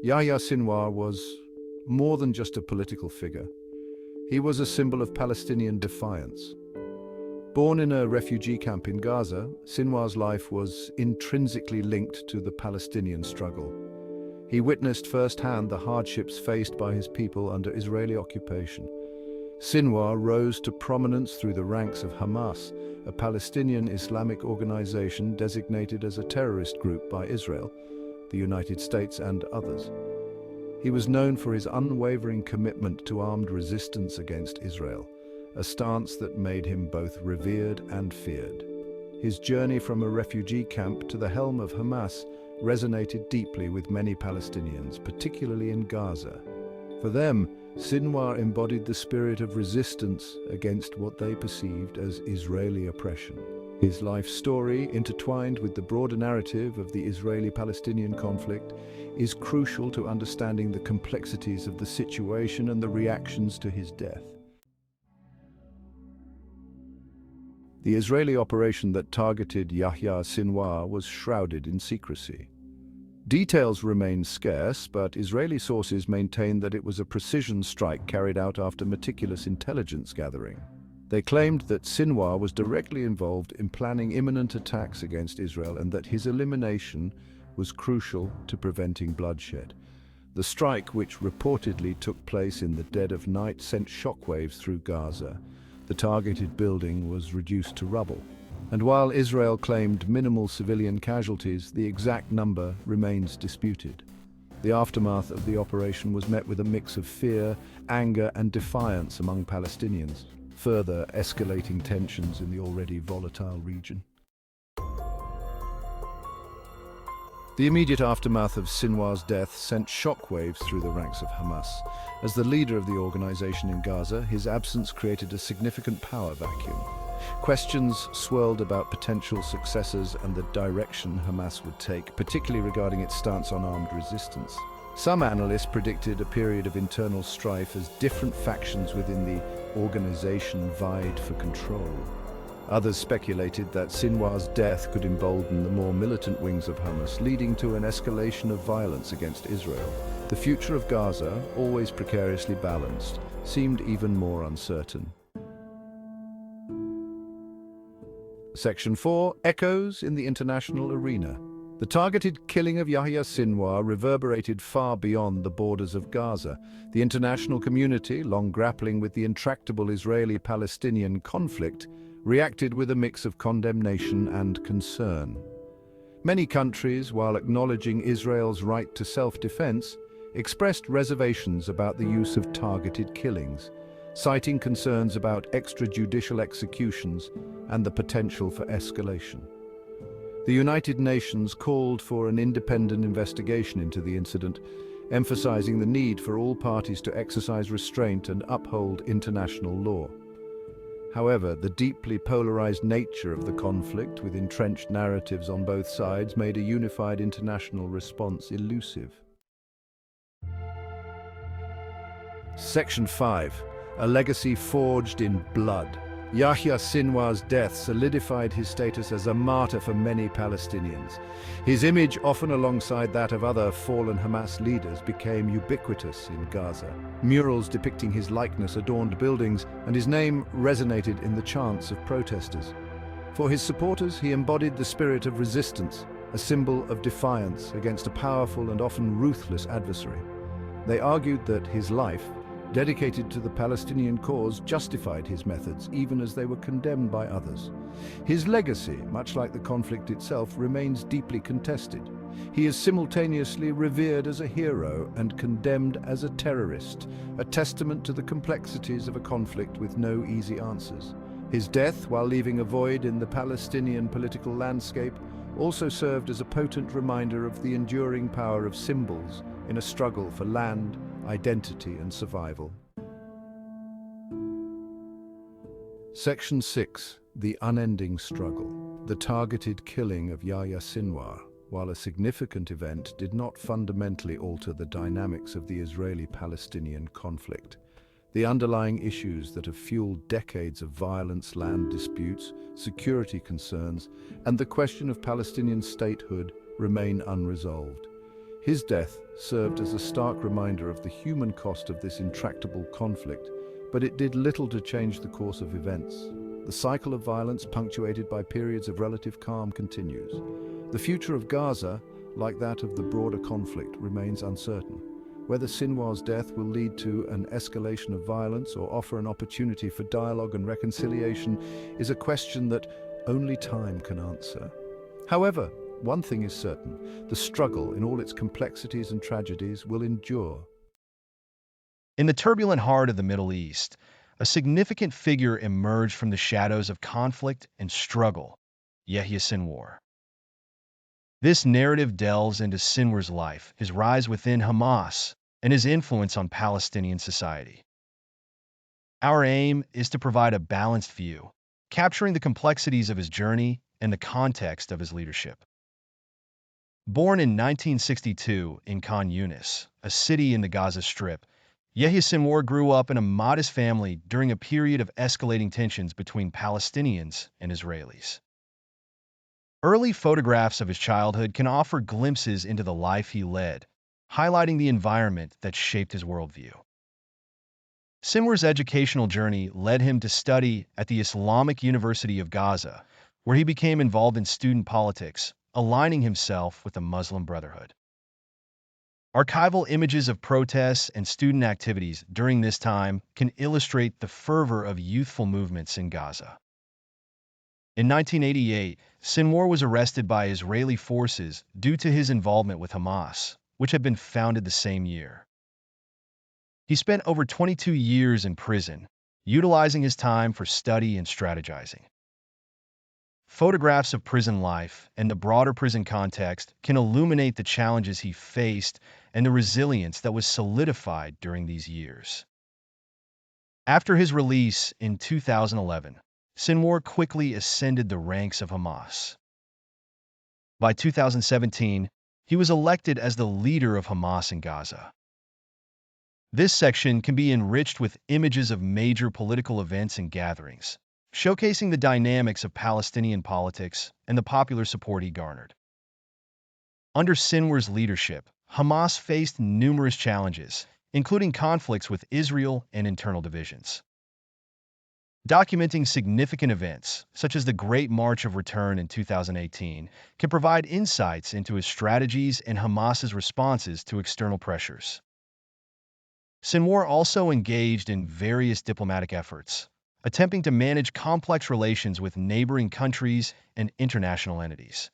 Yahya Sinwar was more than just a political figure. He was a symbol of Palestinian defiance. Born in a refugee camp in Gaza, Sinwar's life was intrinsically linked to the Palestinian struggle. He witnessed firsthand the hardships faced by his people under Israeli occupation. Sinwar rose to prominence through the ranks of Hamas, a Palestinian Islamic organization designated as a terrorist group by Israel, the United States, and others. He was known for his unwavering commitment to armed resistance against Israel, a stance that made him both revered and feared. His journey from a refugee camp to the helm of Hamas resonated deeply with many Palestinians, particularly in Gaza. For them, Sinwar embodied the spirit of resistance against what they perceived as Israeli oppression. His life story, intertwined with the broader narrative of the Israeli-Palestinian conflict, is crucial to understanding the complexities of the situation and the reactions to his death. The Israeli operation that targeted Yahya Sinwar was shrouded in secrecy. Details remain scarce, but Israeli sources maintain that it was a precision strike carried out after meticulous intelligence gathering. They claimed that Sinwar was directly involved in planning imminent attacks against Israel and that his elimination was crucial to preventing bloodshed. The strike, which reportedly took place in the dead of night, sent shockwaves through Gaza. The targeted building was reduced to rubble. And while Israel claimed minimal civilian casualties, the exact number remains disputed. The aftermath of the operation was met with a mix of fear, anger, and defiance among Palestinians, further escalating tensions in the already volatile region. The immediate aftermath of Sinwar's death sent shockwaves through the ranks of Hamas. As the leader of the organization in Gaza, his absence created a significant power vacuum. Questions swirled about potential successors and the direction Hamas would take, particularly regarding its stance on armed resistance. Some analysts predicted a period of internal strife as different factions within the organization vied for control. Others speculated that Sinwar's death could embolden the more militant wings of Hamas, leading to an escalation of violence against Israel. The future of Gaza, always precariously balanced, seemed even more uncertain. Section 4. Echoes in the international arena. The targeted killing of Yahya Sinwar reverberated far beyond the borders of Gaza. The international community, long grappling with the intractable Israeli-Palestinian conflict, reacted with a mix of condemnation and concern. Many countries, while acknowledging Israel's right to self-defense, expressed reservations about the use of targeted killings, citing concerns about extrajudicial executions and the potential for escalation. The United Nations called for an independent investigation into the incident, emphasizing the need for all parties to exercise restraint and uphold international law. However, the deeply polarized nature of the conflict, with entrenched narratives on both sides, made a unified international response elusive. Section 5. A legacy forged in blood. Yahya Sinwar's death solidified his status as a martyr for many Palestinians. His image, often alongside that of other fallen Hamas leaders, became ubiquitous in Gaza. Murals depicting his likeness adorned buildings, and his name resonated in the chants of protesters. For his supporters, he embodied the spirit of resistance, a symbol of defiance against a powerful and often ruthless adversary. They argued that his life, dedicated to the Palestinian cause, justified his methods, even as they were condemned by others. His legacy, much like the conflict itself, remains deeply contested. He is simultaneously revered as a hero and condemned as a terrorist, a testament to the complexities of a conflict with no easy answers. His death, while leaving a void in the Palestinian political landscape, also served as a potent reminder of the enduring power of symbols in a struggle for land, identity, and survival. Section 6. The unending struggle. The targeted killing of Yahya Sinwar, while a significant event, did not fundamentally alter the dynamics of the Israeli-Palestinian conflict. The underlying issues that have fueled decades of violence, land disputes, security concerns, and the question of Palestinian statehood remain unresolved. His death served as a stark reminder of the human cost of this intractable conflict, but it did little to change the course of events. The cycle of violence, punctuated by periods of relative calm, continues. The future of Gaza, like that of the broader conflict, remains uncertain. Whether Sinwar's death will lead to an escalation of violence or offer an opportunity for dialogue and reconciliation is a question that only time can answer. However, one thing is certain: the struggle, in all its complexities and tragedies, will endure. In the turbulent heart of the Middle East, a significant figure emerged from the shadows of conflict and struggle: Yahya Sinwar. This narrative delves into Sinwar's life, his rise within Hamas, and his influence on Palestinian society. Our aim is to provide a balanced view, capturing the complexities of his journey and the context of his leadership. Born in 1962 in Khan Yunis, a city in the Gaza Strip, Yahya Sinwar grew up in a modest family during a period of escalating tensions between Palestinians and Israelis. Early photographs of his childhood can offer glimpses into the life he led, highlighting the environment that shaped his worldview. Sinwar's educational journey led him to study at the Islamic University of Gaza, where he became involved in student politics, aligning himself with the Muslim Brotherhood. Archival images of protests and student activities during this time can illustrate the fervor of youthful movements in Gaza. In 1988, Sinwar was arrested by Israeli forces due to his involvement with Hamas, which had been founded the same year. He spent over 22 years in prison, utilizing his time for study and strategizing. Photographs of prison life and the broader prison context can illuminate the challenges he faced and the resilience that was solidified during these years. After his release in 2011, Sinwar quickly ascended the ranks of Hamas. By 2017, he was elected as the leader of Hamas in Gaza. This section can be enriched with images of major political events and gatherings, showcasing the dynamics of Palestinian politics and the popular support he garnered. Under Sinwar's leadership, Hamas faced numerous challenges, including conflicts with Israel and internal divisions. Documenting significant events, such as the Great March of Return in 2018, can provide insights into his strategies and Hamas's responses to external pressures. Sinwar also engaged in various diplomatic efforts, attempting to manage complex relations with neighboring countries and international entities.